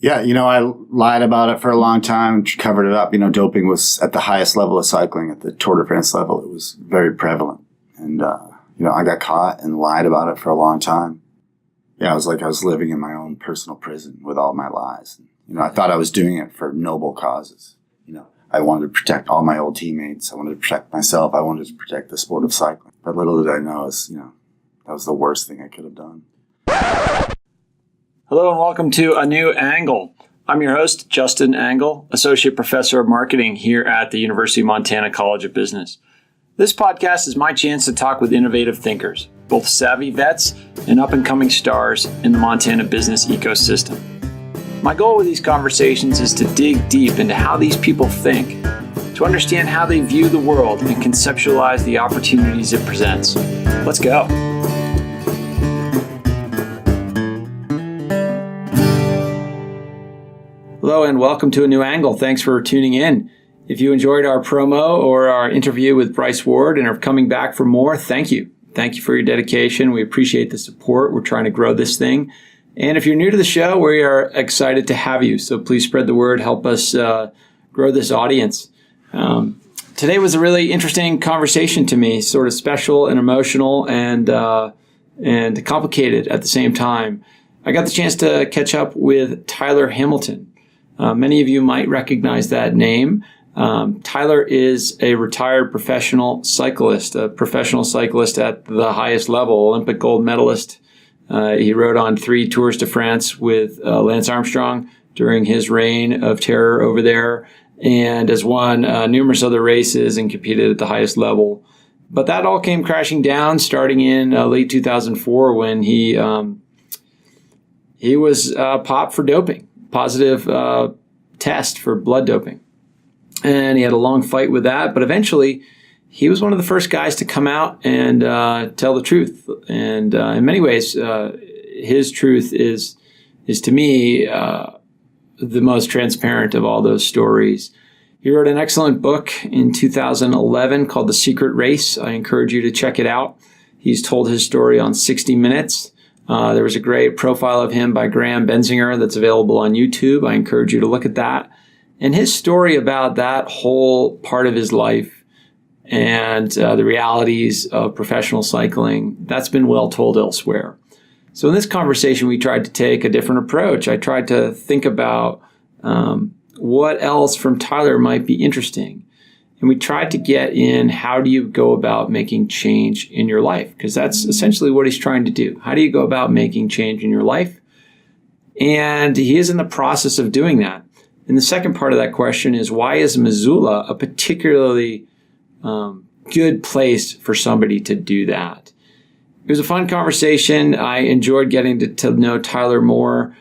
Yeah, I lied about it for a long time, covered it up. Doping was at the highest level of cycling, at the Tour de France level. It was very prevalent. And, I got caught and lied about it for a long time. Yeah, it was like I was living in my own personal prison with all my lies. I thought I was doing it for noble causes. I wanted to protect all my old teammates. I wanted to protect myself. I wanted to protect the sport of cycling. But little did I know that was the worst thing I could have done. Hello and welcome to A New Angle. I'm your host, Justin Angle, Associate Professor of Marketing here at the University of Montana College of Business. This podcast is my chance to talk with innovative thinkers, both savvy vets and up-and-coming stars in the Montana business ecosystem. My goal with these conversations is to dig deep into how these people think, to understand how they view the world and conceptualize the opportunities it presents. Let's go. Hello and welcome to A New Angle. Thanks for tuning in. If you enjoyed our promo or our interview with Bryce Ward and are coming back for more, thank you. Thank you for your dedication. We appreciate the support. We're trying to grow this thing. And if you're new to the show, we are excited to have you. So please spread the word. Help us grow this audience. Today was a really interesting conversation to me, sort of special and emotional and complicated at the same time. I got the chance to catch up with Tyler Hamilton. Many of you might recognize that name. Tyler is a retired professional cyclist, a professional cyclist at the highest level, Olympic gold medalist. He rode on 3 Tours de France with Lance Armstrong during his reign of terror over there, and has won numerous other races and competed at the highest level. But that all came crashing down starting in late 2004 when he was popped for doping, positive test for blood doping. And he had a long fight with that, but eventually he was one of the first guys to come out and tell the truth. And in many ways, his truth is to me the most transparent of all those stories. He wrote an excellent book in 2011 called The Secret Race. I encourage you to check it out. He's told his story on 60 Minutes. There was a great profile of him by Graham Benzinger that's available on YouTube. I encourage you to look at that. And his story about that whole part of his life and the realities of professional cycling, that's been well told elsewhere. So in this conversation, we tried to take a different approach. I tried to think about what else from Tyler might be interesting. And we tried to get in, how do you go about making change in your life? Because that's essentially what he's trying to do. How do you go about making change in your life? And he is in the process of doing that. And the second part of that question is, why is Missoula a particularly good place for somebody to do that? It was a fun conversation. I enjoyed getting to know Tyler more.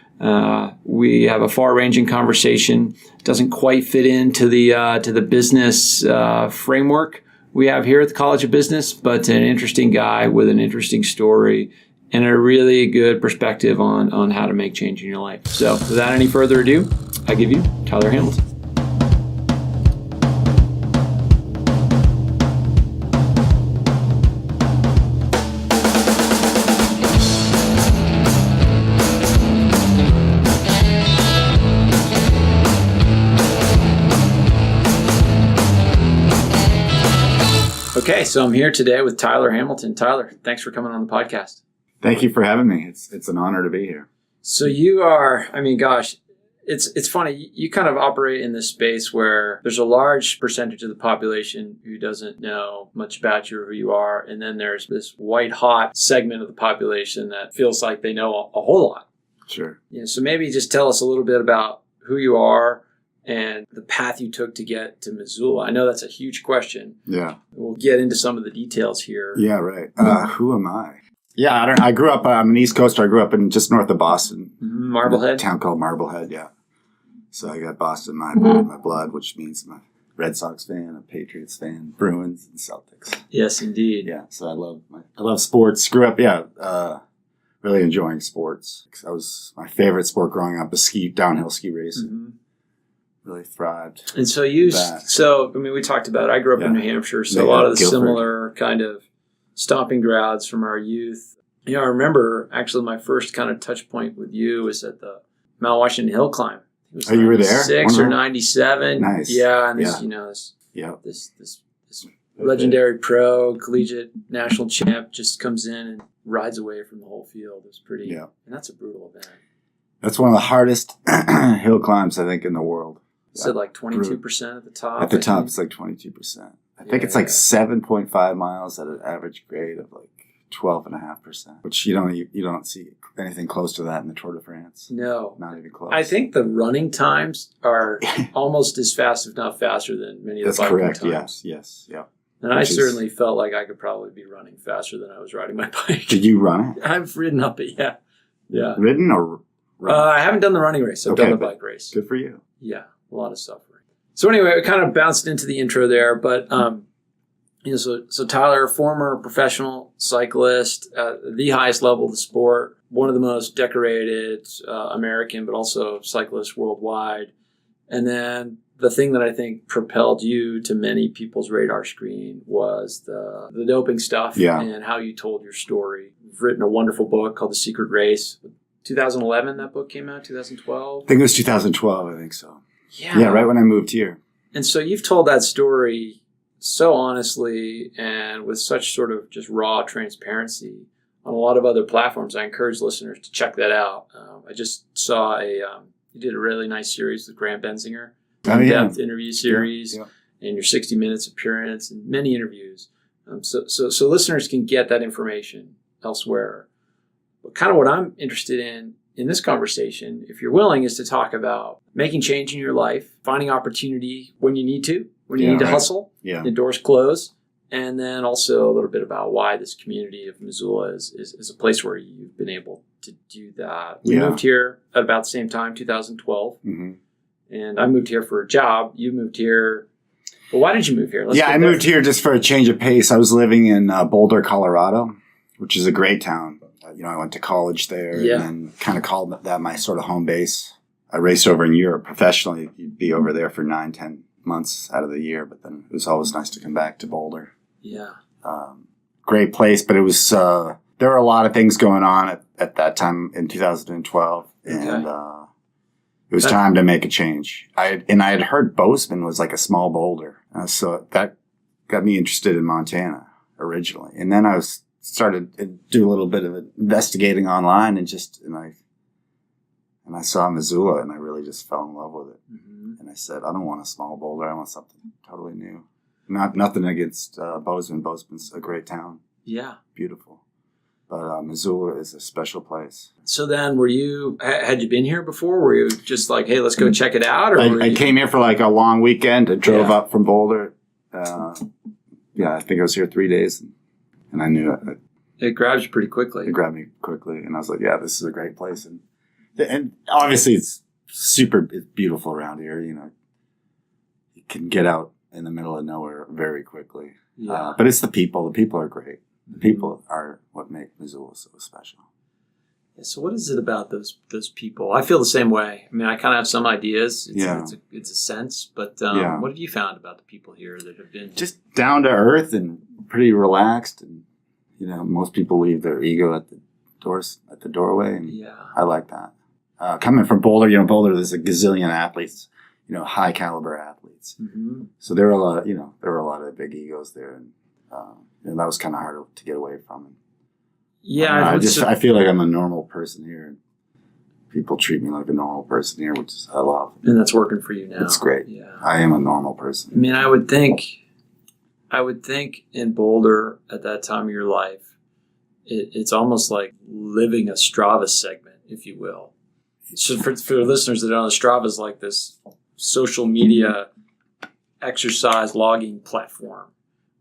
We have a far-ranging conversation. It doesn't quite fit into the business framework we have here at the College of Business, but an interesting guy with an interesting story and a really good perspective on how to make change in your life. So without any further ado, I give you Tyler Hamilton. Okay, so I'm here today with Tyler Hamilton. Tyler, thanks for coming on the podcast. Thank you for having me. It's an honor to be here. So you are, it's funny, you kind of operate in this space where there's a large percentage of the population who doesn't know much about you or who you are, and then there's this white-hot segment of the population that feels like they know a whole lot. Sure. Yeah, so maybe just tell us a little bit about who you are and the path you took to get to Missoula. I know that's a huge question. Yeah. We'll get into some of the details here. Yeah, right. Who am I? Yeah, I grew up, I'm an East Coaster. I grew up in just north of Boston. Marblehead? A town called Marblehead, yeah. So I got Boston in my blood, which means I'm a Red Sox fan, a Patriots fan, Bruins, and Celtics. Yes, indeed. Yeah, so I love sports. Grew up, really enjoying sports. That was my favorite sport growing up, downhill ski racing. Mm-hmm. Really thrived. And so we talked about it. I grew up in New Hampshire, so a lot of the similar kind of stomping grounds from our youth. I remember actually my first kind of touch point with you was at the Mount Washington hill climb. It was You were there? 96 or 97. Nice. Yeah, and Yeah. this legendary pro collegiate national champ just comes in and rides away from the whole field. It was pretty, and that's a brutal event. That's one of the hardest hill climbs, I think, in the world. You said like 22% at the top. At the top, it's like 22%. I think it's like 7.5 miles at an average grade of like 12.5%, which you don't see anything close to that in the Tour de France. No. Not even close. I think the running times are almost as fast, if not faster, than many of the biking times. That's correct, yes, yeah. And I certainly felt like I could probably be running faster than I was riding my bike. Did you run it? I've ridden up it, yeah. Yeah. Ridden or run? I haven't done the running race. I've done the bike race. Good for you. Yeah, a lot of suffering. So anyway, we kind of bounced into the intro there, but so Tyler, former professional cyclist at the highest level of the sport, one of the most decorated American, but also cyclists worldwide. And then the thing that I think propelled you to many people's radar screen was the doping stuff and how you told your story. You've written a wonderful book called The Secret Race. 2011, that book came out, 2012? I think it was 2012, I think so. Yeah. Yeah, right when I moved here. And so you've told that story so honestly and with such sort of just raw transparency on a lot of other platforms. I encourage listeners to check that out. I just saw you did a really nice series with Grant Benzinger, in-depth interview series, and your 60 Minutes appearance, and many interviews. So listeners can get that information elsewhere. But kind of what I'm interested in this conversation, if you're willing, is to talk about making change in your life, finding opportunity when you need to, hustle, the doors close, and then also a little bit about why this community of Missoula is a place where you've been able to do that. We moved here at about the same time, 2012, and I moved here for a job. You moved here. But why did you move here? I moved here just for a change of pace. I was living in Boulder, Colorado, which is a great town. I went to college there and then kind of called that my sort of home base. I raced over in Europe professionally. You'd be over there for 9-10 months out of the year, but then it was always nice to come back to Boulder. Yeah. Great place, but it was, there were a lot of things going on at that time in 2012, and it was time to make a change. I had heard Bozeman was like a small Boulder, so that got me interested in Montana originally. And then I started to do a little bit of investigating online, and I saw Missoula, and I really just fell in love with it. And I said, I don't want a small Boulder. I want something totally new. Nothing against Bozeman. Bozeman's a great town. Yeah. Beautiful. But Missoula is a special place. So then had you been here before? Were you just like, hey, let's go check it out? Or I came here for like a long weekend. I drove up from Boulder. I think I was here 3 days. And I knew it. It grabbed you pretty quickly. It grabbed me quickly. And I was like, this is a great place. And obviously it's beautiful around here. You can get out in the middle of nowhere very quickly. Yeah. But it's the people. The people are great. The people are what make Missoula so special. Yeah, so what is it about those people? I feel the same way. I mean, I kind of have some ideas. It's a sense. But what have you found about the people here that have been just down to earth and pretty relaxed? And most people leave their ego at the doorway. And I like that. Coming from Boulder, Boulder, there's a gazillion athletes, high caliber athletes. So there were a lot of big egos there, and that was kind of hard to get away from. I feel like I'm a normal person here, and people treat me like a normal person here, which I love. And that's working for you now. It's great. Yeah, I am a normal person. I mean, I would think in Boulder at that time of your life, it's almost like living a Strava segment, if you will. So for listeners that don't know, Strava is like this social media exercise logging platform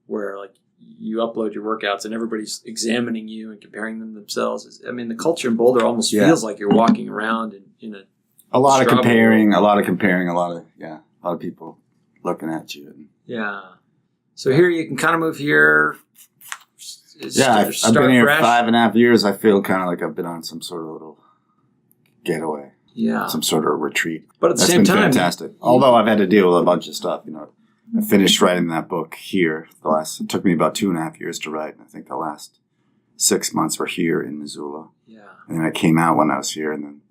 where like you upload your workouts and everybody's examining you and comparing them themselves. I mean, the culture in Boulder almost feels like you're walking around in a lot of comparing, a lot of people looking at you. So here you can kind of move here. I've been here 5.5 years. I feel kind of like I've been on some sort of little getaway. Yeah. Some sort of retreat. But at the same time, fantastic. Although I've had to deal with a bunch of stuff, I finished writing that book here. It took me about 2.5 years to write. And I think the last 6 months were here in Missoula. Yeah. And then I came out when I was here, and then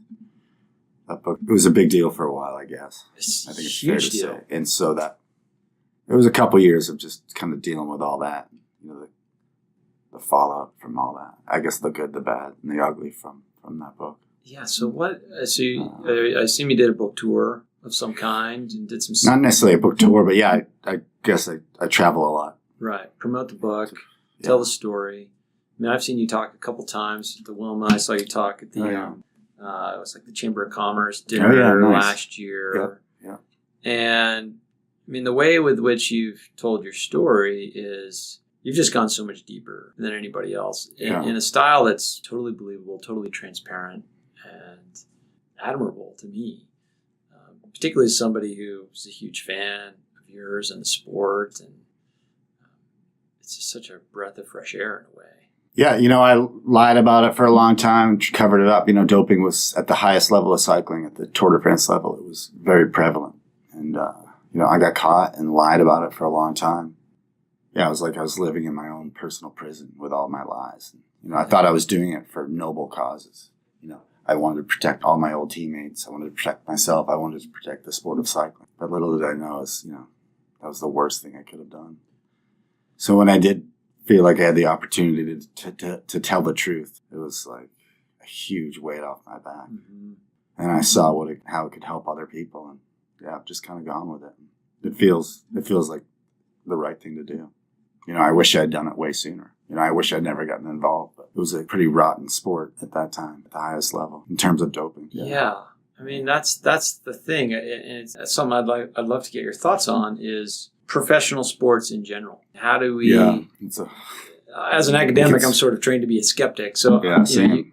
that book, it was a big deal for a while, I guess. It's I think it's huge fair to deal. say. And so that it was a couple years of just kind of dealing with all that, the fallout from all that. I guess the good, the bad, and the ugly from that book. Yeah. So what? So I assume you did a book tour of some kind and did some. Not necessarily a book tour, but yeah, I guess I travel a lot. Right. Promote the book. Yeah. Tell the story. I mean, I've seen you talk a couple times at the Wilma. I saw you talk at the. It was like the Chamber of Commerce dinner last year. Yeah. And I mean, the way with which you've told your story is you've just gone so much deeper than anybody else in a style that's totally believable, totally transparent, and admirable to me. Particularly as somebody who's a huge fan of yours and the sport, and it's just such a breath of fresh air in a way. Yeah, I lied about it for a long time, covered it up. Doping was at the highest level of cycling, at the Tour de France level. It was very prevalent. And, I got caught and lied about it for a long time. Yeah, it was like I was living in my own personal prison with all my lies. And, I thought I was doing it for noble causes. I wanted to protect all my old teammates. I wanted to protect myself. I wanted to protect the sport of cycling. But little did I know that was the worst thing I could have done. So when I did feel like I had the opportunity to tell the truth, it was like a huge weight off my back. Mm-hmm. And I saw how it could help other people. And yeah, I've just kind of gone with it. It feels like the right thing to do. I wish I'd done it way sooner. I wish I'd never gotten involved, but it was a pretty rotten sport at that time, at the highest level in terms of doping. Yeah. I mean, that's the thing. And it's something I'd love to get your thoughts on is professional sports in general. How do we, as an academic, I'm sort of trained to be a skeptic. So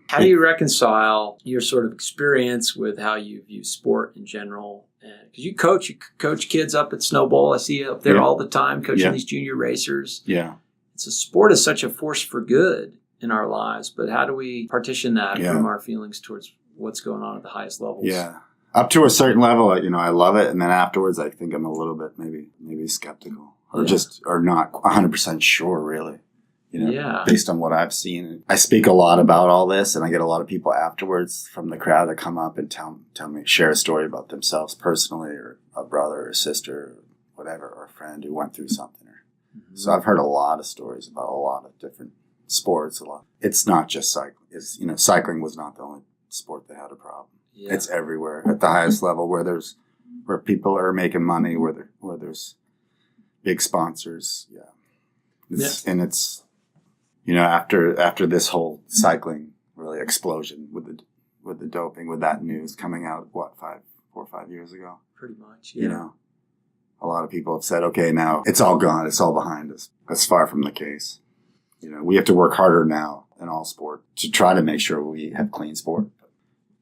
how do you reconcile your sort of experience with how you view sport in general? Because you coach kids up at Snow Bowl. I see you up there all the time coaching these junior racers. Yeah. So sport is such a force for good in our lives, but how do we partition that from our feelings towards what's going on at the highest levels? Yeah. Up to a certain level, I love it. And then afterwards, I think I'm a little bit maybe skeptical or not 100% sure, really. Based on what I've seen. I speak a lot about all this, and I get a lot of people afterwards from the crowd that come up and tell me, share a story about themselves personally, or a brother or a sister, or whatever, or a friend who went through something. Mm-hmm. So I've heard a lot of stories about a lot of different sports. It's not just cycling. Cycling was not the only sport that had a problem. Yeah. It's everywhere at the highest level where people are making money, where there's big sponsors. Yeah. And it's, after this whole cycling really explosion with the doping, with that news coming out, 4 or 5 years ago? Pretty much, yeah. A lot of people have said, okay, now it's all gone. It's all behind us. That's far from the case. We have to work harder now in all sport to try to make sure we have clean sport.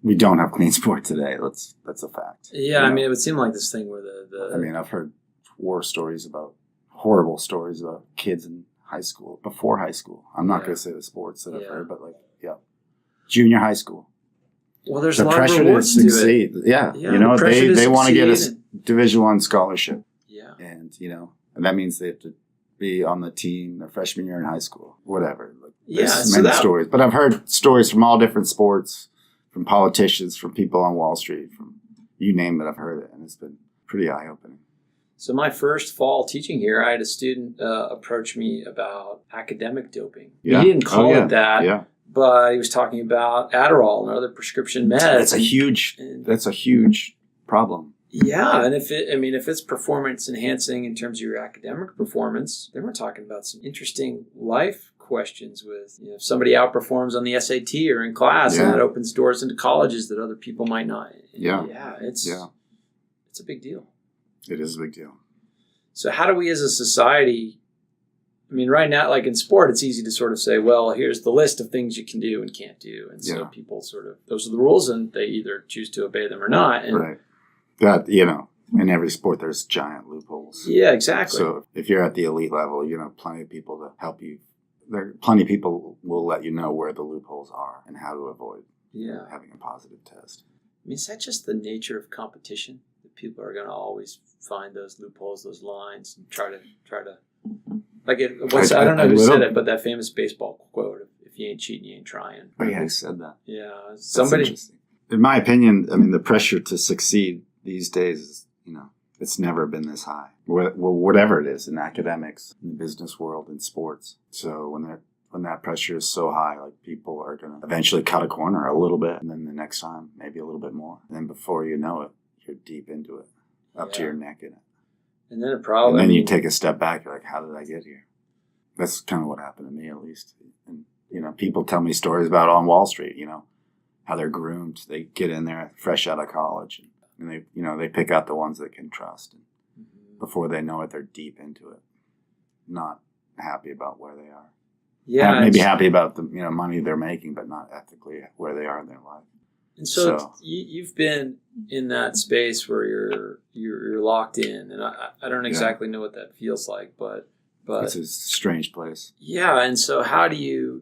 We don't have clean sport today. That's a fact. Yeah, I mean, it would seem like this thing where I've heard horrible stories about kids in high school, before high school. I'm not going to say the sports that I've heard, but junior high school. Well, there's a lot of rewards to it. Yeah. They want to get a Division I scholarship. Yeah. And, and that means they have to be on the team their freshman year in high school, whatever. There's many stories. But I've heard stories from all different sports, from politicians, from people on Wall Street, from you name it, I've heard it. And it's been pretty eye-opening. So my first fall teaching here, I had a student approach me about academic doping. Yeah. He didn't call it that, but he was talking about Adderall and other prescription meds. That's a huge problem. Yeah, and if it's performance enhancing in terms of your academic performance, then we're talking about some interesting life questions with if somebody outperforms on the SAT or in class, and that opens doors into colleges that other people might not. It's a big deal. It is a big deal. So how do we as a society, right now, like in sport, it's easy to sort of say, well, here's the list of things you can do and can't do. And so people those are the rules, and they either choose to obey them or not. And right. That, in every sport, there's giant loopholes. Yeah, exactly. So if you're at the elite level, plenty of people to help you. Plenty of people will let you know where the loopholes are and how to avoid having a positive test. Is that just the nature of competition? People are going to always find those loopholes, those lines, and try to like it. I don't know who said it, but that famous baseball quote: "If you ain't cheating, you ain't trying." Oh yeah, who said that? Yeah, somebody. in my opinion, I mean, the pressure to succeed these days is, it's never been this high. Whatever it is, in academics, in the business world, in sports. So when that pressure is so high, like, people are going to eventually cut a corner a little bit, and then the next time maybe a little bit more. And then before you know it, you're deep into it, up to your neck in it. And then you take a step back. You're like, how did I get here? That's kind of what happened to me, at least. And people tell me stories about on Wall Street. How they're groomed. They get in there fresh out of college, and they pick out the ones they can trust. And before they know it, they're deep into it, not happy about where they are. Yeah, maybe happy about the money they're making, but not ethically where they are in their life. And so you've been in that space where you're locked in, and I don't exactly know what that feels like, but it's a strange place. Yeah, and so how do you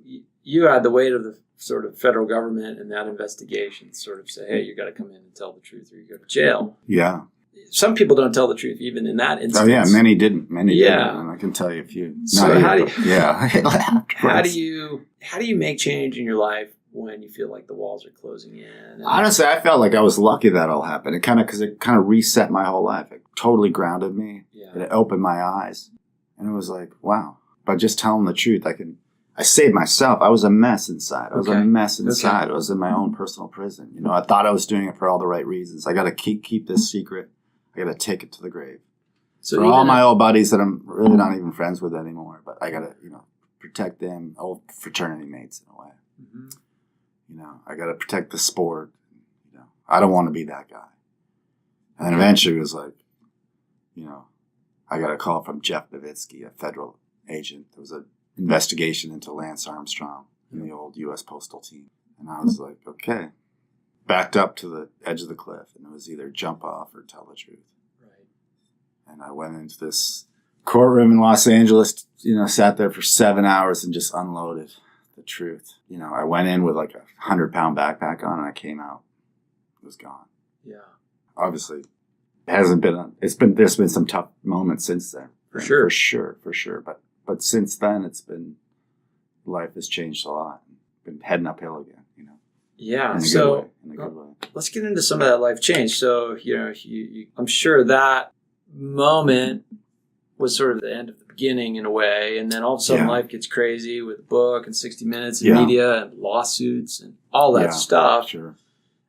had the weight of the sort of federal government and that investigation sort of say, hey, you got to come in and tell the truth or you go to jail. Yeah. Some people don't tell the truth even in that instance. Oh yeah, many didn't. Didn't, and I can tell you a few. So how do you make change in your life when you feel like the walls are closing in? Honestly, I felt like I was lucky that all happened. It kind of reset my whole life. It totally grounded me. Yeah. It opened my eyes, and it was like, wow. By just telling the truth, I saved myself. I was a mess inside. I was a mess inside. I was in my own personal prison. I thought I was doing it for all the right reasons. I got to keep this secret. I got to take it to the grave. So for all my old buddies that I'm really not even friends with anymore, but I got to, protect them, old fraternity mates in a way. Mm-hmm. I got to protect the sport. I don't want to be that guy. And then eventually it was like, I got a call from Jeff Nowitzki, a federal agent. There was an investigation into Lance Armstrong in the old U.S. Postal team. And I was like, okay. Backed up to the edge of the cliff, and it was either jump off or tell the truth. Right. And I went into this courtroom in Los Angeles, sat there for 7 hours and just unloaded the truth. I went in with like 100-pound backpack on, and I came out. It was gone. Yeah. Obviously, there's been some tough moments since then. For sure. But since then, life has changed a lot. Been heading uphill again. Yeah, in a good way. Let's get into some of that life change. So, I'm sure that moment was sort of the end of the beginning in a way, and then all of a sudden life gets crazy with a book and 60 Minutes and media and lawsuits and all that stuff. Sure.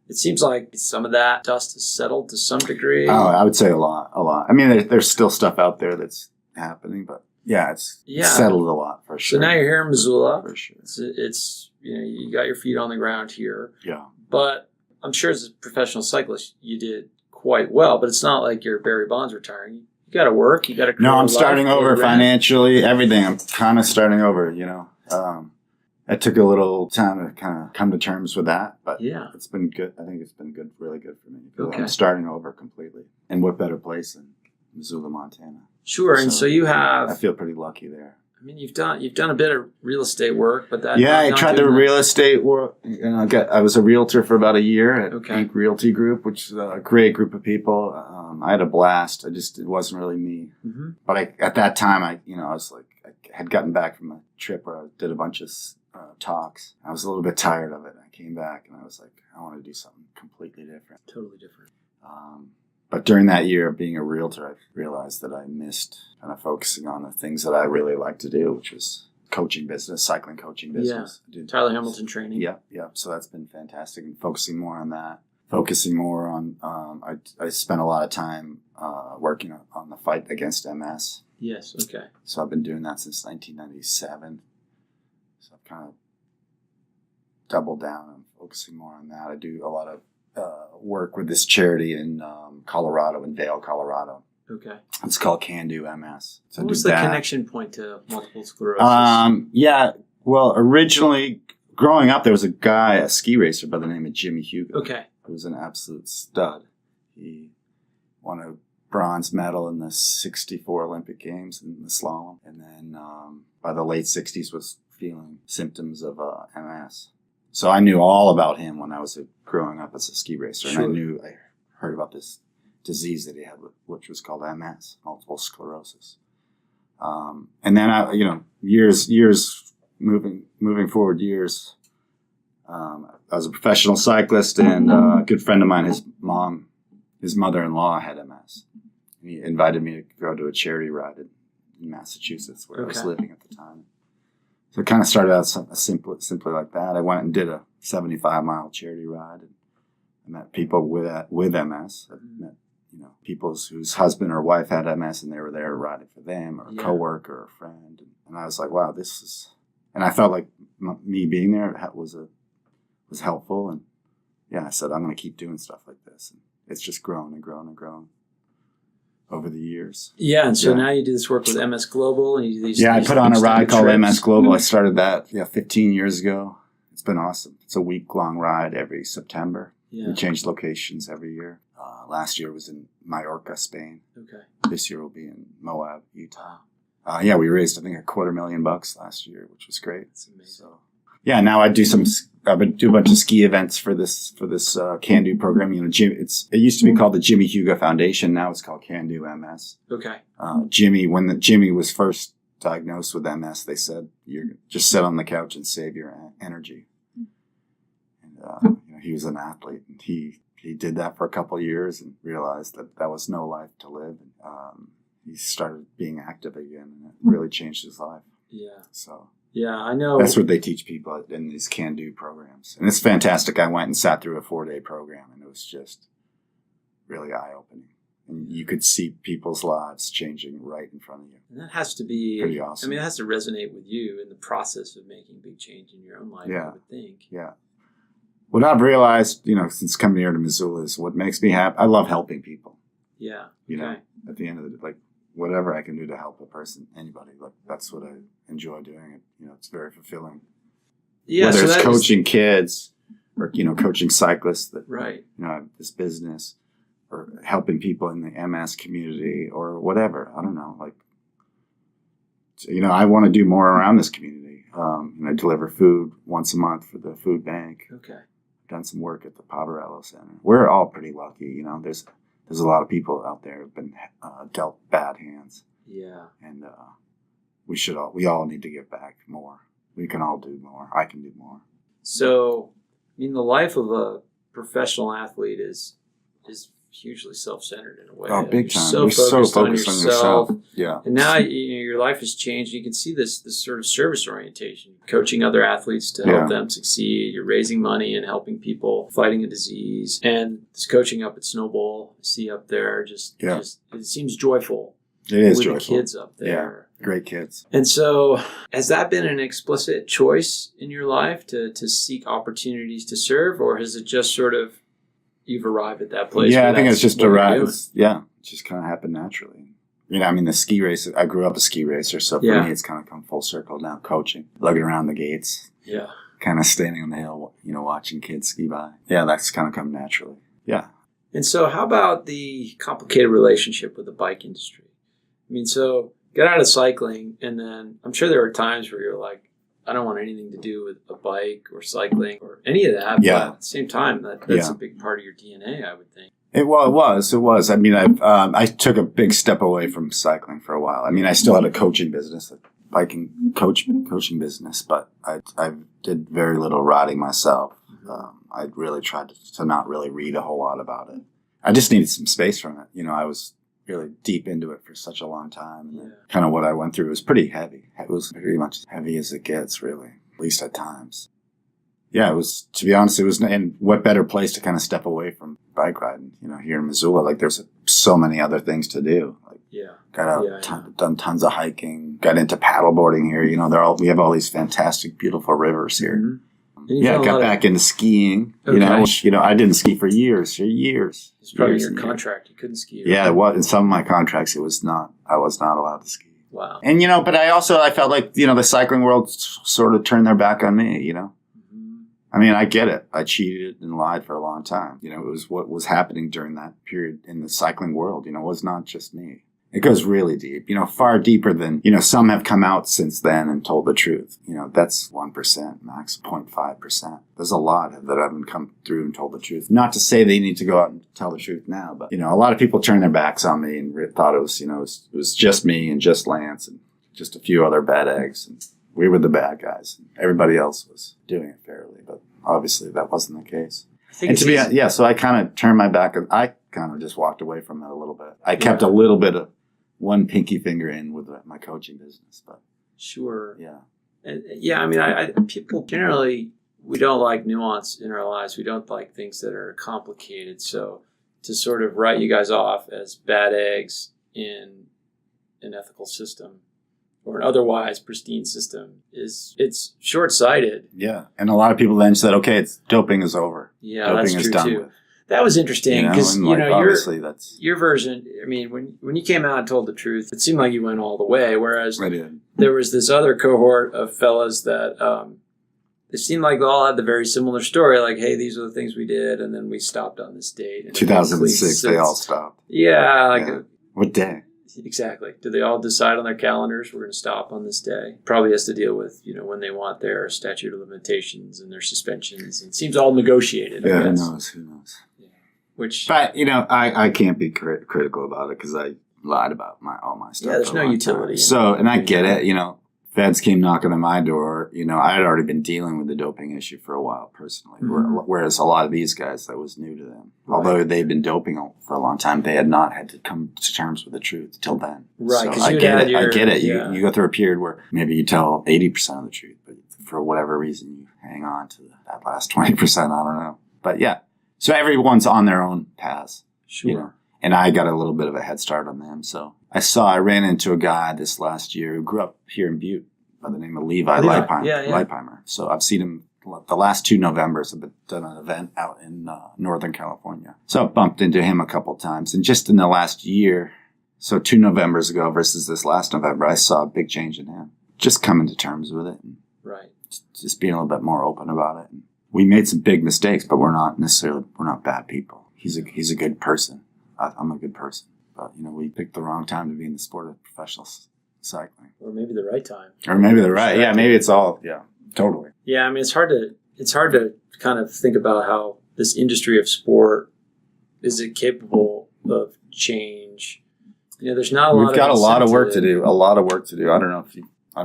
It seems like some of that dust has settled to some degree. Oh, I would say a lot. I mean, there's still stuff out there that's happening, but it's settled a lot for sure. So now you're here in Missoula. For sure. It's you got your feet on the ground here. Yeah. But I'm sure as a professional cyclist, you did quite well. But it's not like you're Barry Bonds retiring. You got to work. You got to. No, I'm starting over financially. Everything. I'm kind of starting over. It took a little time to kind of come to terms with that, but it's been good. I think it's been good, really good for me. Okay. I'm starting over completely, and what better place than Missoula, Montana? Sure, and so you have. I feel pretty lucky there. I mean, you've done a bit of real estate work, but that. Yeah, I tried the real estate work. I was a realtor for about a year at Peak Realty Group, which is a great group of people. I had a blast. It wasn't really me. Mm-hmm. But at that time, I was like, I had gotten back from a trip where I did a bunch of talks. I was a little bit tired of it. I came back and I was like, I want to do something completely different. Totally different. But during that year of being a realtor, I realized that I missed kind of focusing on the things that I really like to do, which was coaching business, cycling coaching business. Yeah. Tyler Hamilton training. Yeah. So that's been fantastic, and focusing more on that. Focusing more on, I spent a lot of time working on the fight against MS. Yes, okay. So I've been doing that since 1997. So I've kind of doubled down on focusing more on that. I do a lot of work with this charity in Colorado, in Vail, Colorado. Okay. It's called Can Do MS. So what was the connection point to multiple sclerosis? Well, originally, growing up, there was a ski racer by the name of Jimmy Hugo. Okay. Who was an absolute stud. He won a bronze medal in the 64 Olympic Games in the slalom. And then by the late 60s was feeling symptoms of MS. So I knew all about him when I was growing up as a ski racer. Sure. And I heard about this disease that he had, which was called MS, multiple sclerosis. And then years moving forward years, I was a professional cyclist, and a good friend of mine, his mother-in-law had MS. And he invited me to go to a charity ride in Massachusetts, where I was living at the time. So it kind of started out simply like that. I went and did a 75-mile charity ride, and I met people with MS. I met people whose husband or wife had MS, and they were there riding for them, or a coworker or a friend. And I was like, wow, this is... And I felt like me being there was helpful. And I said, I'm going to keep doing stuff like this. And it's just grown and grown and grown over the years. Yeah, and so now you do this work with MS Global, and you do these. I put on a ride called MS Global. I started that 15 years ago. It's been awesome. It's a week-long ride every September. Yeah. We change locations every year. Last year was in Mallorca, Spain. Okay. This year will be in Moab, Utah. We raised, I think, $250,000 last year, which was great. That's amazing. So, now I do a bunch of ski events for this Can Do program. It used to be called the Jimmy Hugo Foundation. Now it's called Can Do MS. Okay. When Jimmy was first diagnosed with MS, they said, "You just sit on the couch and save your energy." And he was an athlete, and he did that for a couple of years and realized that was no life to live. He started being active again, and it really changed his life. Yeah. So. Yeah, I know. That's what they teach people in these Can Do programs. And it's fantastic. I went and sat through a 4-day program, and it was just really eye-opening. And you could see people's lives changing right in front of you. And that has to be pretty awesome. I mean, it has to resonate with you in the process of making big change in your own life, I would think. Yeah. What I've realized, since coming here to Missoula, is what makes me happy. I love helping people. Yeah. At the end of the day, whatever I can do to help a person, anybody, that's what I enjoy doing. It's very fulfilling. Yeah, whether it's coaching kids or coaching cyclists that have this business, or helping people in the MS community or whatever. I don't know. I want to do more around this community. I deliver food once a month for the food bank. Okay. I've done some work at the Poverello Center. We're all pretty lucky. There's a lot of people out there who've been dealt bad hands. Yeah. And we all need to give back more. We can all do more. I can do more. So, the life of a professional athlete is hugely self-centered in a way. Oh, big time. You're so focused on yourself. Yeah. And now your life has changed. You can see this sort of service orientation, coaching other athletes to help them succeed. You're raising money and helping people fighting a disease. And this coaching up at Snowball, I see up there, just it seems joyful. It is with joyful. The kids up there. Yeah. Great kids. And so, has that been an explicit choice in your life to seek opportunities to serve, or has it just sort of you've arrived at that place? Yeah, I think it's just arrived. It just kind of happened naturally. The ski race, I grew up a ski racer, so for me, it's kind of come full circle now, coaching, lugging around the gates. Yeah. Kind of standing on the hill, watching kids ski by. Yeah, that's kind of come naturally. Yeah. And so how about the complicated relationship with the bike industry? So get out of cycling, and then I'm sure there are times where you're like, I don't want anything to do with a bike or cycling or any of that. Yeah. But at the same time, that's a big part of your DNA, I would think. It was. I took a big step away from cycling for a while. I still had a coaching business, a biking coaching business, but I did very little riding myself. I really tried to not really read a whole lot about it. I just needed some space from it. I was really deep into it for such a long time. And kind of what I went through was pretty heavy. It was pretty much as heavy as it gets, really, at least at times. Yeah, it was, to be honest, and what better place to kind of step away from bike riding, here in Missoula. There's so many other things to do. Got out, done tons of hiking, got into paddleboarding here. We have all these fantastic, beautiful rivers here. Mm-hmm. Got back into skiing. Okay. I didn't ski for years. It's probably in your contract. You couldn't ski. Yeah, it was. In some of my contracts, I was not allowed to ski. Wow. And, but I felt like, the cycling world sort of turned their back on me, Mm-hmm. I get it. I cheated and lied for a long time. It was what was happening during that period in the cycling world. It was not just me. It goes really deep, far deeper than, some have come out since then and told the truth. That's 1%, max 0.5%. There's a lot that haven't come through and told the truth. Not to say they need to go out and tell the truth now, but, a lot of people turned their backs on me and thought it was, it was just me and just Lance and just a few other bad eggs. And we were the bad guys. Everybody else was doing it fairly, but obviously that wasn't the case. I think And to be honest, so I kind of turned my back. I kind of just walked away from it a little bit. I kept a little bit of one pinky finger in with my coaching business, but sure. yeah. Yeah, I mean, I people generally, we don't like nuance in our lives. We don't like things that are complicated. So to sort of write you guys off as bad eggs in an ethical system or an otherwise pristine system it's short-sighted. Yeah, and a lot of people then said, "Okay, doping is over. Yeah, doping that's is true done too. with." That was interesting because obviously that's your version. I mean, when you came out and told the truth, it seemed like you went all the way. Whereas I did. There was this other cohort of fellas that it seemed like they all had the very similar story. Like, hey, these are the things we did, and then we stopped on this date. And 2006, they all stopped. Yeah, What day? exactly. Did they all decide on their calendars we're going to stop on this day? Probably has to deal with when they want their statute of limitations and their suspensions. It seems all negotiated. Yeah, I guess. Who knows? But I can't be critical about it because I lied about all my stuff. Yeah, there's no utility. So, and I get it. Feds came knocking on my door. I had already been dealing with the doping issue for a while personally, whereas a lot of these guys, that was new to them. Right. Although they've been doping for a long time, they had not had to come to terms with the truth till then. Right. So I get it. Yeah. You go through a period where maybe you tell 80% of the truth, but for whatever reason, you hang on to that last 20%. I don't know. But yeah. So everyone's on their own paths. Sure. And I got a little bit of a head start on them. So I ran into a guy this last year who grew up here in Butte by the name of Levi Leipheimer. So I've seen him the last 2 Novembers. I've done an event out in Northern California. So I bumped into him a couple times. And just in the last year, so 2 Novembers ago versus this last November, I saw a big change in him. Just coming to terms with it. And just being a little bit more open about it. And we made some big mistakes, but we're not bad people. He's a good person. I'm a good person. But, we picked the wrong time to be in the sport of professional cycling. Or maybe the right time. Or maybe the right. Yeah, maybe it's all. Yeah, totally. Yeah, I mean, it's hard to kind of think about how this industry of sport, is it capable of change? There's not a lot. We've got a lot of work to do. A lot of work to do. I don't know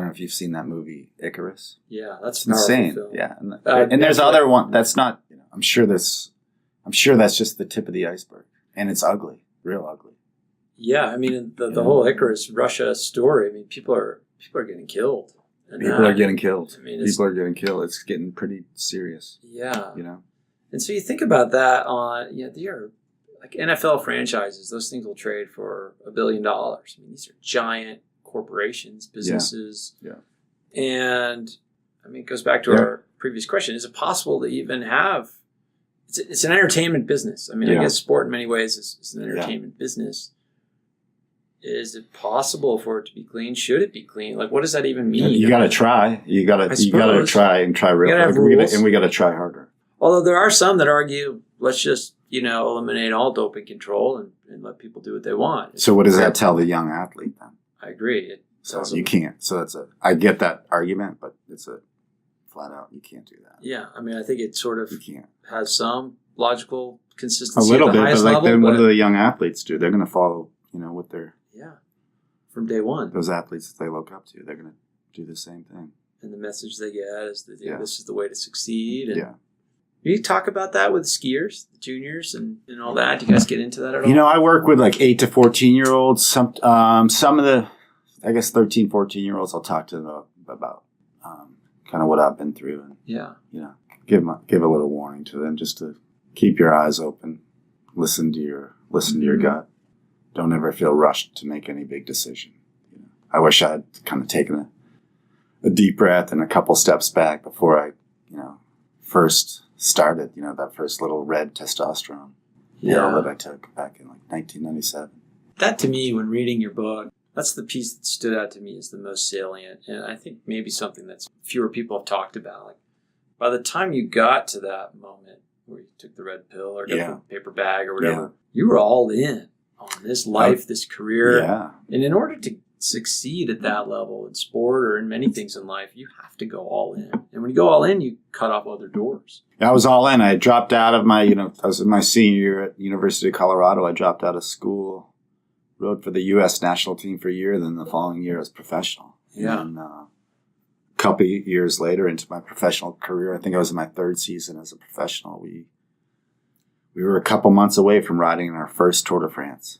if you've seen that movie Icarus. Yeah, that's insane. Film. Yeah, and there's other one that's not. I'm sure that's just the tip of the iceberg, and it's ugly, real ugly. Yeah, I mean the whole Icarus Russia story. I mean, people are getting killed. People are getting killed. People are getting killed. It's getting pretty serious. Yeah, And so you think about that on they are like NFL franchises. Those things will trade for $1 billion. I mean, these are giant corporations, businesses. Yeah. And I mean, it goes back to our previous question. Is it possible to even have, it's an entertainment business. I mean, I guess sport in many ways is an entertainment business. Is it possible for it to be clean? Should it be clean? Like, what does that even mean? You got to try. You got to try real hard. And we got to try harder. Although there are some that argue, let's just, eliminate all doping control and let people do what they want. So what does that tell the young athlete then? I agree. So you can't. So I get that argument, but it's a flat out, you can't do that. Yeah. I mean, I think it sort of has some logical consistency. A little bit, but level, then what do the young athletes do? They're going to follow, what they're... Yeah. From day one. Those athletes that they look up to, they're going to do the same thing. And the message they get is that this is the way to succeed. And you talk about that with skiers, the juniors, and all that. Do you guys get into that at all? I work with like 8 to 14-year-olds. Some of the, I guess 13, 14-year-olds, I'll talk to them about kind of what I've been through. And, give a little warning to them just to keep your eyes open, listen to your gut. Don't ever feel rushed to make any big decision. I wish I had kind of taken a deep breath and a couple steps back before I, first started, that first little red testosterone pill that I took back in like 1997. That to me, when reading your book, that's the piece that stood out to me as the most salient. And I think maybe something that's fewer people have talked about. Like by the time you got to that moment where you took the red pill or got the paper bag or whatever, you were all in on this life, this career. Yeah. And in order to succeed at that level in sport or in many things in life, you have to go all in. And when you go all in, you cut off other doors. I was all in. I dropped out of my, I was in my senior year at University of Colorado. I dropped out of school, rode for the U.S. national team for a year. Then the following year I was professional. Yeah. And couple of years later into my professional career, I think I was in my third season as a professional, we were a couple months away from riding in our first Tour de France.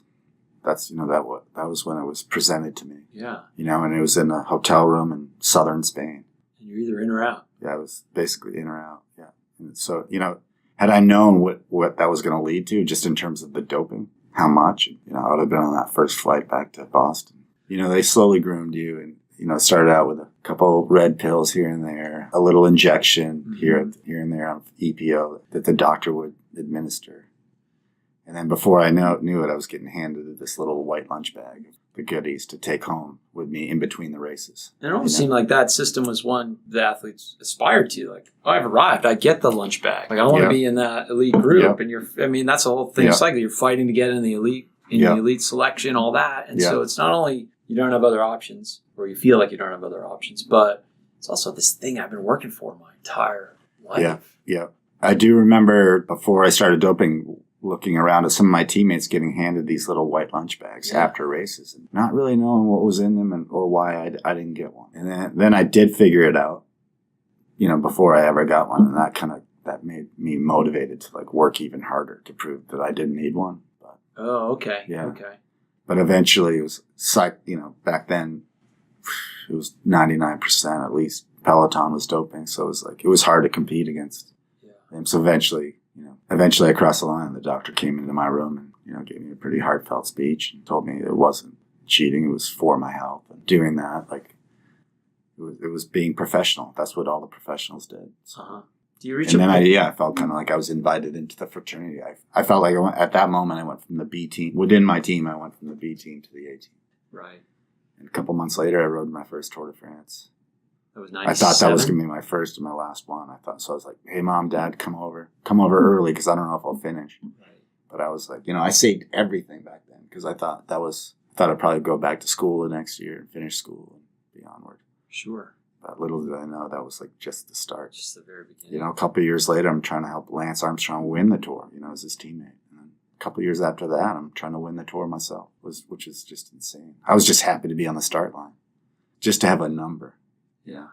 That's, that was when it was presented to me. Yeah. And it was in a hotel room in southern Spain. And you're either in or out. Yeah, it was basically in or out. Yeah. And so, had I known what that was going to lead to, just in terms of the doping, how much, I would have been on that first flight back to Boston. They slowly groomed you and, started out with a couple red pills here and there, a little injection here and there of EPO that the doctor would administer. And then before I knew it, I was getting handed this little white lunch bag of the goodies to take home with me in between the races. And it almost seemed like that system was one the athletes aspired to. Like, I've arrived. I get the lunch bag. Like, I want to be in that elite group. And that's the whole thing. It's like you're fighting to get in the elite, the elite selection, all that. And so it's not only you don't have other options, or you feel like you don't have other options, but it's also this thing I've been working for my entire life. Yeah. I do remember before I started doping, looking around at some of my teammates getting handed these little white lunch bags after races and not really knowing what was in them or why I didn't get one. And then I did figure it out, before I ever got one. And that made me motivated to work even harder to prove that I didn't need one. But, okay. Yeah. Okay. But eventually it was back then it was 99% at least Peloton was doping. So it was hard to compete against them. So eventually I crossed the line. The doctor came into my room and, gave me a pretty heartfelt speech and told me it wasn't cheating. It was for my health. And doing that, it was being professional. That's what all the professionals did. So. Do you reach and then I felt kind of like I was invited into the fraternity. I felt like at that moment I went from the B team. Within my team, I went from the B team to the A team. Right. And a couple months later, I rode my first Tour de France. That was 97? I thought that was going to be my first and my last one. So I was like, hey, Mom, Dad, come over early because I don't know if I'll finish. Right. But I was like, I saved everything back then because I thought I'd probably go back to school the next year and finish school and be onward. Sure. But little did I know that was just the start. Just the very beginning. A couple of years later, I'm trying to help Lance Armstrong win the Tour, as his teammate. And then a couple of years after that, I'm trying to win the Tour myself, which is just insane. I was just happy to be on the start line, just to have a number. Yeah.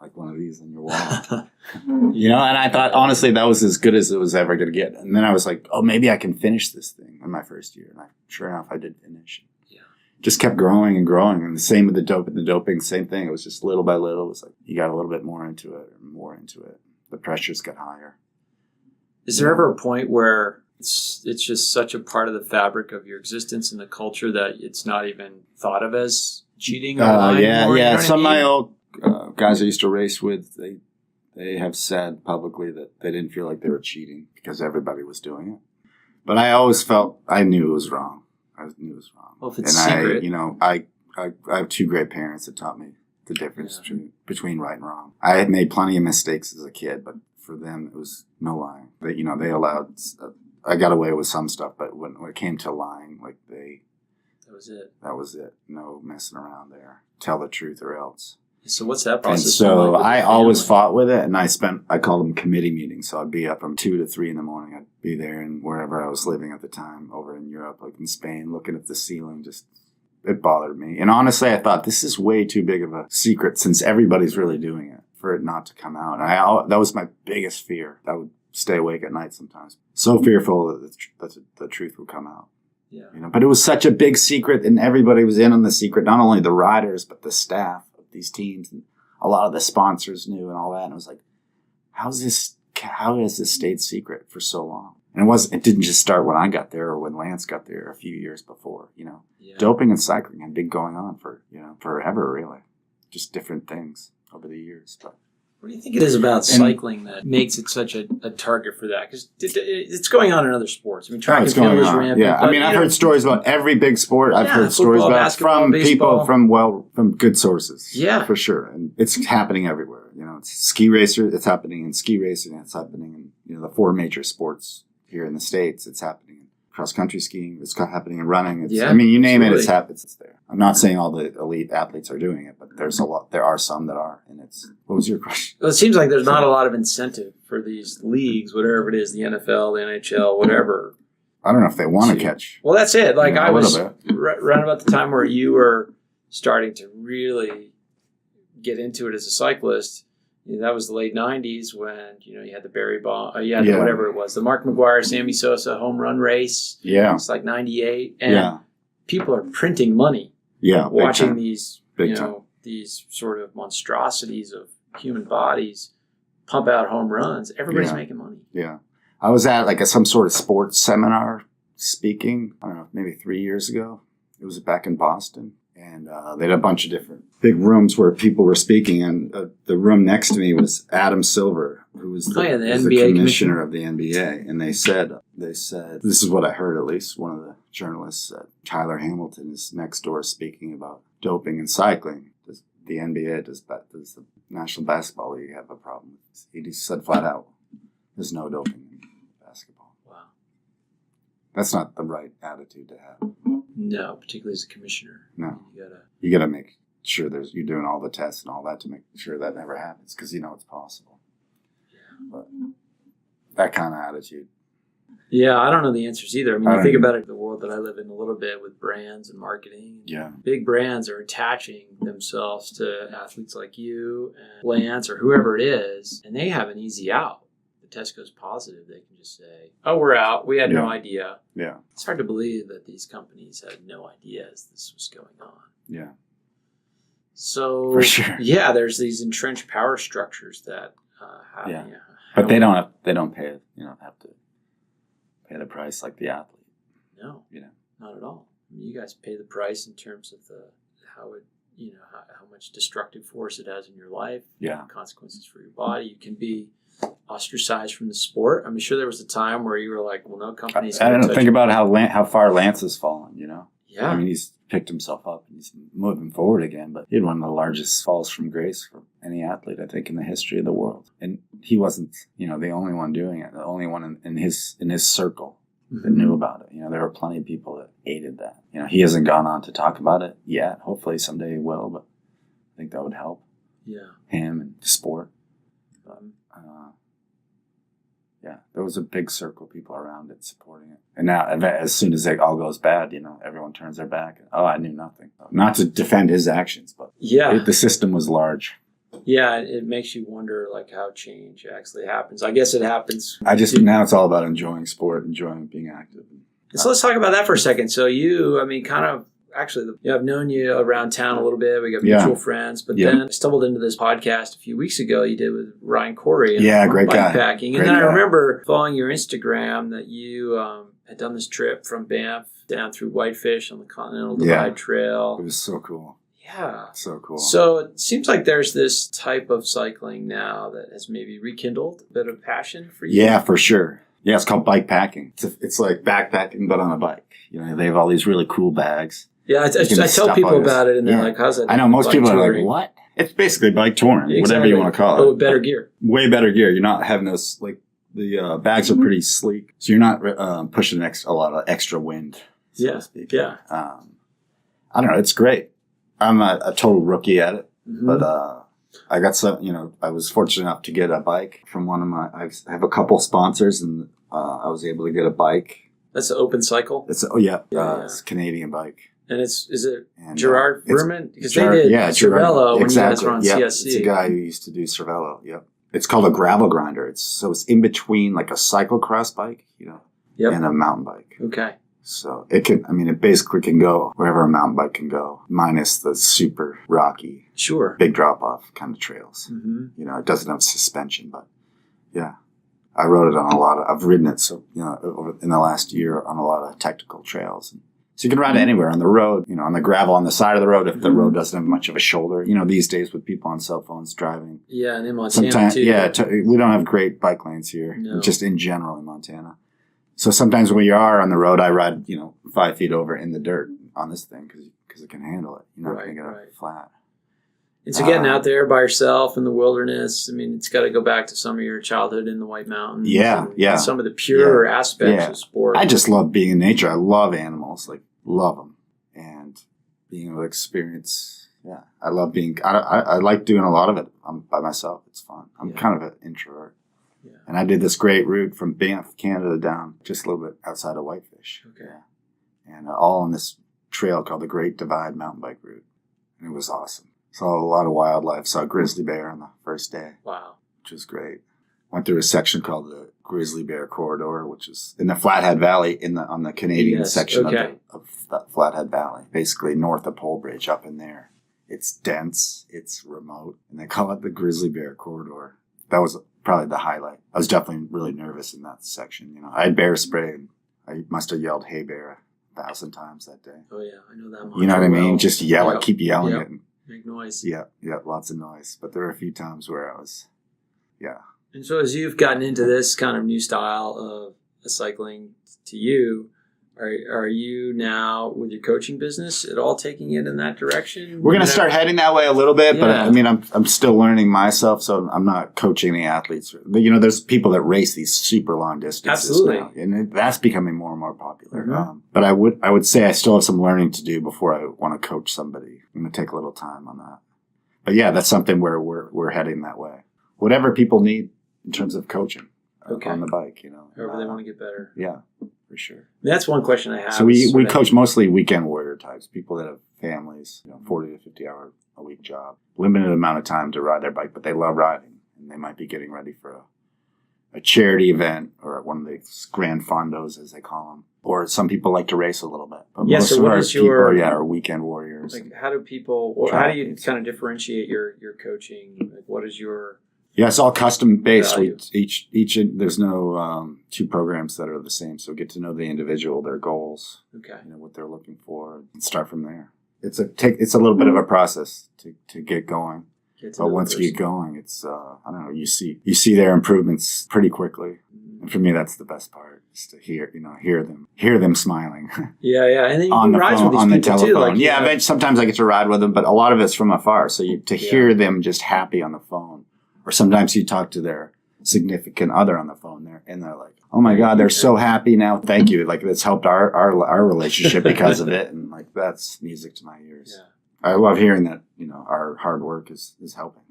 Like one of these on your wall. And I thought, honestly, that was as good as it was ever going to get. And then I was like, oh, maybe I can finish this thing in my first year. And sure enough, I did finish. Just kept growing and growing. And the same with the doping, same thing. It was just little by little. It was like you got a little bit more into it and more into it. The pressures got higher. Is there ever a point where it's just such a part of the fabric of your existence and the culture that it's not even thought of as cheating? Yeah. Some of my old guys I used to race with, they have said publicly that they didn't feel like they were cheating because everybody was doing it. But I always felt I knew it was wrong. Well, if it's secret. I have two great parents that taught me the difference between right and wrong. I had made plenty of mistakes as a kid, but for them, it was no lying. They allowed, I got away with some stuff, but when it came to lying, that was it. No messing around there. Tell the truth or else. So what's that process? And so I always fought with it, and I called them committee meetings. So I'd be up from 2 to 3 in the morning. I'd be there and wherever I was living at the time, over in Europe, like in Spain, looking at the ceiling. It bothered me. And honestly, I thought this is way too big of a secret since everybody's really doing it for it not to come out. And that was my biggest fear. I would stay awake at night sometimes, so fearful that the truth would come out. Yeah. But it was such a big secret, and everybody was in on the secret. Not only the riders, but the staff. These teams and a lot of the sponsors knew and all that. And it was like, how has this stayed secret for so long? And it didn't just start when I got there or when Lance got there a few years before, Doping and cycling had been going on for, forever, really. Just different things over the years. But what do you think it is about cycling that makes it such a target for that? Because it's going on in other sports. Track and field is rampant. Yeah, I've heard stories about every big sport. I've heard stories about from baseball. People from good sources. Yeah, for sure. And it's happening everywhere. It's ski racer. It's happening in ski racing. It's happening in the 4 major sports here in the States. It's happening in cross-country skiing. It's happening in running. You name it, it's happening. It's there. I'm not saying all the elite athletes are doing it, but there's a lot. There are some that are. And what was your question? Well, it seems like there's not a lot of incentive for these leagues, whatever it is, the NFL, the NHL, whatever. I don't know if they want to catch. Well, that's it. I was right about the time where you were starting to really get into it as a cyclist, that was the late 90s when, you had the Barry Bond, you had the whatever it was, the Mark McGuire, Sammy Sosa home run race. Yeah. It's like 98. And people are printing money. Yeah. Watching these, these sort of monstrosities of human bodies pump out home runs. Everybody's making money. Yeah. I was at like some sort of sports seminar speaking, I don't know, maybe 3 years ago. It was back in Boston. And they had a bunch of different big rooms where people were speaking. And the room next to me was Adam Silver, who was the NBA commissioner of the NBA. And they said, this is what I heard at least, one of the journalists said, Tyler Hamilton is next door speaking about doping and cycling. Does the NBA, does the National Basketball League have a problem? He just said flat out, there's no doping in basketball. Wow. That's not the right attitude to have. No, particularly as a commissioner. No. You gotta make sure you're doing all the tests and all that to make sure that never happens, because it's possible. Yeah. But that kind of attitude. Yeah, I don't know the answers either. I mean, you think about it, the world that I live in a little bit with brands and marketing. Yeah. Big brands are attaching themselves to athletes like you and Lance or whoever it is, and they have an easy out. The test goes positive, they can just say, oh, we're out. We had no idea. Yeah. It's hard to believe that these companies had no idea as this was going on. Yeah. So, for sure. Yeah, there's these entrenched power structures that have. But they don't pay. Have to pay the price like the athlete. No, not at all. I mean, you guys pay the price in terms of how much destructive force it has in your life. Yeah. Consequences for your body. You can be ostracized from the sport. I'm sure there was a time where you were like, well, no companies. I don't think about how far Lance has fallen. Yeah. I mean, he's picked himself up and he's moving forward again. But he had one of the largest falls from grace for any athlete, I think, in the history of the world. And he wasn't, the only one doing it. The only one in his circle that knew about it. There were plenty of people that aided that. He hasn't gone on to talk about it yet. Hopefully someday he will, but I think that would help. Yeah. Him and the sport. There was a big circle of people around it supporting it. And now, as soon as it all goes bad, everyone turns their back. Oh, I knew nothing. Not to defend his actions, but the system was large. Yeah, it makes you wonder, how change actually happens. I guess it happens. Now it's all about enjoying sport, enjoying being active. So let's talk about that for a second. So I've known you around town a little bit. We got mutual friends, but then I stumbled into this podcast a few weeks ago you did with Ryan Corey. Great guy. Bikepacking. And then I remember following your Instagram that you had done this trip from Banff down through Whitefish on the Continental Divide Trail. It was so cool. Yeah. So cool. So it seems like there's this type of cycling now that has maybe rekindled a bit of passion for you. Yeah, for sure. Yeah, it's called bike packing. It's like backpacking, but on a bike. They have all these really cool bags. Yeah, I tell people about it, and they're like, how's that? I know, most people are like, what? It's basically bike touring, whatever you want to call it. But with better gear. Way better gear. You're not having those, the bags are pretty sleek, so you're not pushing a lot of extra wind, so to speak. Yeah. I don't know, it's great. I'm a total rookie at it, but I got some, I was fortunate enough to get a bike from I have a couple sponsors, and I was able to get a bike. That's an Open Cycle? It's a Canadian bike. And is it Gerard Vermin? Because they did Cervelo when you guys were on CSC. It's a guy who used to do Cervelo. Yep. It's called a gravel grinder. It's in between like a cyclocross bike, and a mountain bike. Okay. So it basically can go wherever a mountain bike can go, minus the super rocky, big drop off kind of trails. Mm-hmm. It doesn't have suspension, but yeah. I rode it on I've ridden it, in the last year on a lot of technical trails. So you can ride it anywhere on the road, on the gravel, on the side of the road if the road doesn't have much of a shoulder. These days with people on cell phones driving. Yeah, and in Montana too. We don't have great bike lanes here, just in general in Montana. So sometimes when you are on the road, I ride, 5 feet over in the dirt on this thing because it can handle it. You're not going to get it flat. And so getting out there by yourself in the wilderness, it's got to go back to some of your childhood in the White Mountains. And some of the pure aspects of sport. I just love being in nature. I love animals, love them. And being able to experience, I love being, I like doing a lot of it by myself. It's fun. I'm kind of an introvert. Yeah. And I did this great route from Banff, Canada down just a little bit outside of Whitefish. Okay. And all on this trail called the Great Divide Mountain Bike Route. And it was awesome. Saw a lot of wildlife. Saw a grizzly bear on the first day. Wow. Which was great. Went through a section called the Grizzly Bear Corridor, which is in the Flathead Valley on the Canadian section of the Flathead Valley, basically north of Pole Bridge up in there. It's dense, it's remote, and they call it the Grizzly Bear Corridor. That was probably the highlight. I was definitely really nervous in that section. I had bear spray, and I must have yelled "Hey Bear" 1,000 times that day. Oh yeah, I know that much. You know what I mean? Just yell it, keep yelling it. And, make noise. Yeah, lots of noise. But there were a few times where I was, And so as you've gotten into this kind of new style of cycling to you, are you now with your coaching business at all taking it in that direction? We're going to start heading that way a little bit, but I mean, I'm still learning myself, so I'm not coaching the athletes. There's people that race these super long distances. Absolutely. Now, and that's becoming more and more popular. Mm-hmm. But I would say I still have some learning to do before I want to coach somebody. I'm going to take a little time on that. But yeah, that's something where we're heading that way. Whatever people need in terms of coaching on the bike, However they want to get better. Yeah, for sure. That's one question I have. So we coach mostly weekend warrior types, people that have families, 40 to 50 hour a week job, limited amount of time to ride their bike, but they love riding, and they might be getting ready for a charity event or one of the grand fondos, as they call them. Or some people like to race a little bit. But most so of what our is people your are weekend warriors. Like, how do people, or how do you kind of differentiate your coaching? Like, what is your... Yeah, it's all custom based. Value. Each there's no two programs that are the same. So get to know the individual, their goals, what they're looking for, and start from there. It's a little bit of a process to get going. But once you get going, it's I don't know. You see their improvements pretty quickly, and for me, that's the best part is to hear them smiling. Yeah, and then you on the ride phone, with these on the people telephone. too. Sometimes I get to ride with them, but a lot of it's from afar. So to hear them just happy on the phone. Or sometimes you talk to their significant other on the phone there, and they're like, "Oh my God, they're so happy now! Thank you! Like it's helped our relationship because of it." And like that's music to my ears. Yeah. I love hearing that. Our hard work is helping.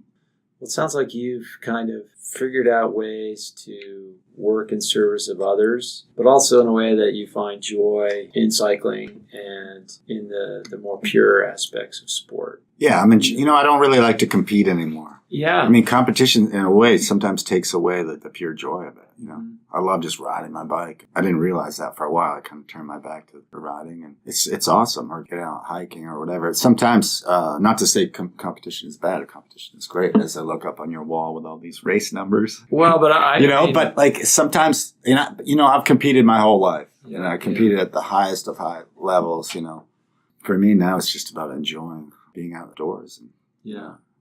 Well, it sounds like you've kind of figured out ways to work in service of others, but also in a way that you find joy in cycling and in the more pure aspects of sport. Yeah, I mean, I don't really like to compete anymore. Yeah. I mean, competition in a way sometimes takes away the pure joy of it. I love just riding my bike. I didn't realize that for a while. I kind of turned my back to riding, and it's awesome. Or get out hiking or whatever. Sometimes, not to say competition is bad. Competition is great. As I look up on your wall with all these race numbers. Well, but but like sometimes, I've competed my whole life. I competed at the highest of high levels. For me now, it's just about enjoying being outdoors. And,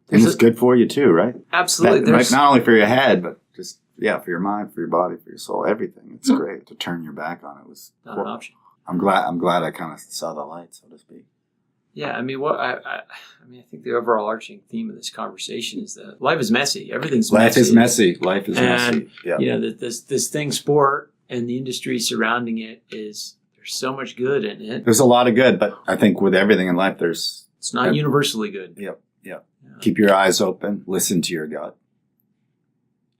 and it's good for you too, right? Absolutely. Not only for your head, but just for your mind, for your body, for your soul, everything. It's great. To turn your back on it was not an option. I'm glad I kind of saw the light, so to speak. Yeah, I mean, I think the overall arching theme of this conversation is that life is messy. Everything's messy. Life is messy. Yeah. This thing, sport, and the industry surrounding it there's so much good in it. There's a lot of good, but I think with everything in life, it's not universally good. Yep. Keep your eyes open. Listen to your gut.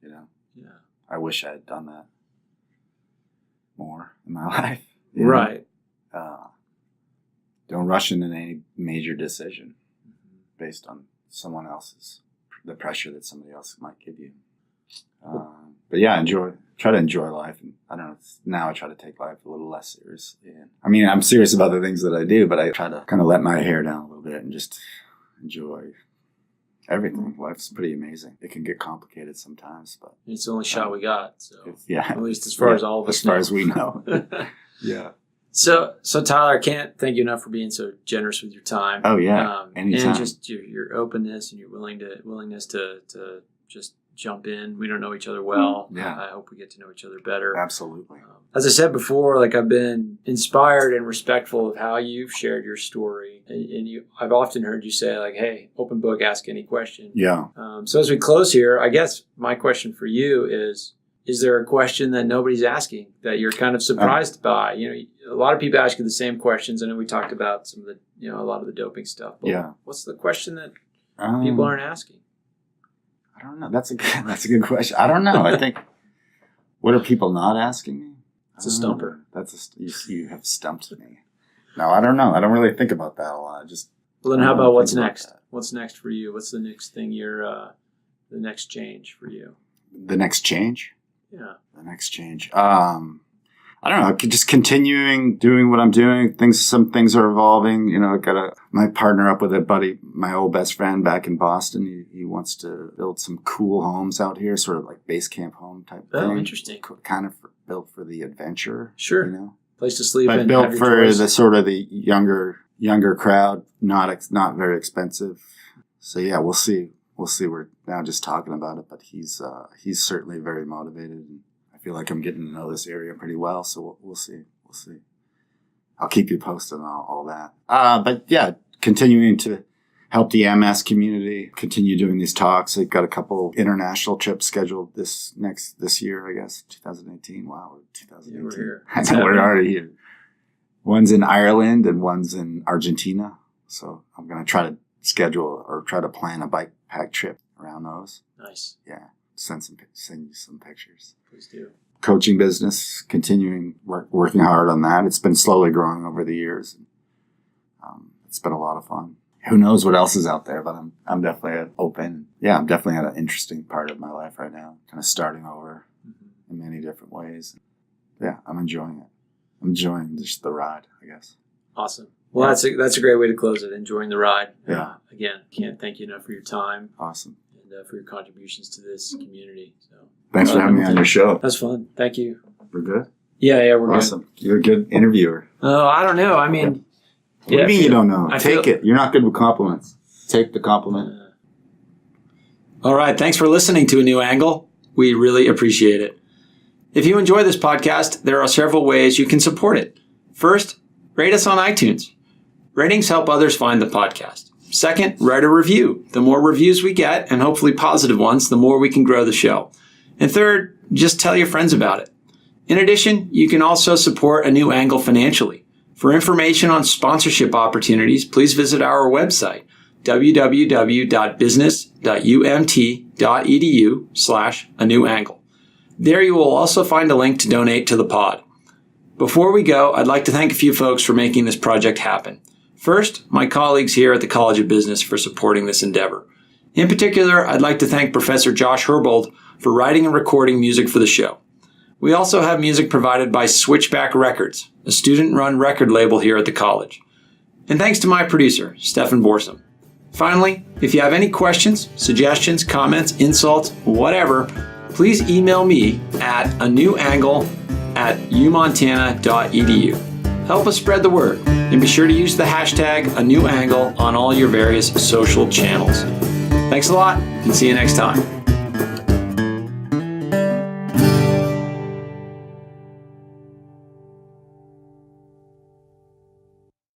Yeah. I wish I had done that more in my life. Right. Don't rush into any major decision based on the pressure that somebody else might give you. But yeah, try to enjoy life. And I don't know, now I try to take life a little less seriously. And, I mean, I'm serious about the things that I do, but I try to kind of let my hair down a little bit and just enjoy everything. Life's pretty amazing. It can get complicated sometimes, but it's the only shot we got. So at least as far as all of us as far as we know. Yeah. So Tyler, I can't thank you enough for being so generous with your time. Oh yeah, anytime. And just your openness and your willingness to just jump in. We don't know each other well. Yeah. I hope we get to know each other better. Absolutely. As I said before, like I've been inspired and respectful of how you've shared your story, and I've often heard you say like, "Hey, open book, ask any question." Yeah. So as we close here, I guess my question for you is there a question that nobody's asking that you're kind of surprised by? A lot of people ask you the same questions. I know we talked about some of the, a lot of the doping stuff. But what's the question that people aren't asking? I don't know. That's a good question. I don't know. I think, what are people not asking me? It's a stumper. You have stumped me. No, I don't know. I don't really think about that a lot. Well, then how about what's next? What's next for you? What's the next thing the next change for you? The next change? Yeah. The next change. I don't know. Just continuing doing what I'm doing. Some things are evolving. You know, I got my partner up with a buddy, my old best friend back in Boston. He wants to build some cool homes out here, sort of like base camp home type thing. Oh, interesting. Kind of built for the adventure. Sure. You know, place to sleep. but and built have your for toys. the sort of the younger crowd. Not very expensive. So yeah, we'll see. We're now just talking about it, but he's certainly very motivated. And I feel like I'm getting to know this area pretty well, so we'll see. I'll keep you posted on all that. But yeah, continuing to help the MS community, continue doing these talks. I've got a couple international trips scheduled this year, I guess, 2018. Wow, 2018. Yeah, we're here. I know we're already here. One's in Ireland and one's in Argentina. So I'm going to try to schedule or try to plan a bike pack trip around those. Nice. Yeah. Send you some pictures. Please do. Coaching business, continuing working hard on that. It's been slowly growing over the years. It's been a lot of fun. Who knows what else is out there, but I'm definitely open. Yeah, I'm definitely at an interesting part of my life right now, kind of starting over in many different ways. Yeah, I'm enjoying it. I'm enjoying just the ride, I guess. Awesome. Well, that's a great way to close it. Enjoying the ride. Yeah. Again, can't thank you enough for your time. Awesome. And for your contributions to this community. So thanks for having me on your show. That's fun. Thank you. We're good? Yeah, we're awesome. Good. You're a good interviewer. Oh, I don't know. I mean, what do you mean you don't know? Take it. You're not good with compliments. Take the compliment. All right. Thanks for listening to A New Angle. We really appreciate it. If you enjoy this podcast, there are several ways you can support it. First, rate us on iTunes. Ratings help others find the podcast. Second, write a review. The more reviews we get, and hopefully positive ones, the more we can grow the show. And third, just tell your friends about it. In addition, you can also support A New Angle financially. For information on sponsorship opportunities, please visit our website, www.business.umt.edu/anewangle. There you will also find a link to donate to the pod. Before we go, I'd like to thank a few folks for making this project happen. First, my colleagues here at the College of Business for supporting this endeavor. In particular, I'd like to thank Professor Josh Herbold for writing and recording music for the show. We also have music provided by Switchback Records, a student-run record label here at the college. And thanks to my producer, Stefan Borsum. Finally, if you have any questions, suggestions, comments, insults, whatever, please email me at anewangle@umontana.edu. Help us spread the word, and be sure to use the hashtag #ANewAngle on all your various social channels. Thanks a lot, and see you next time.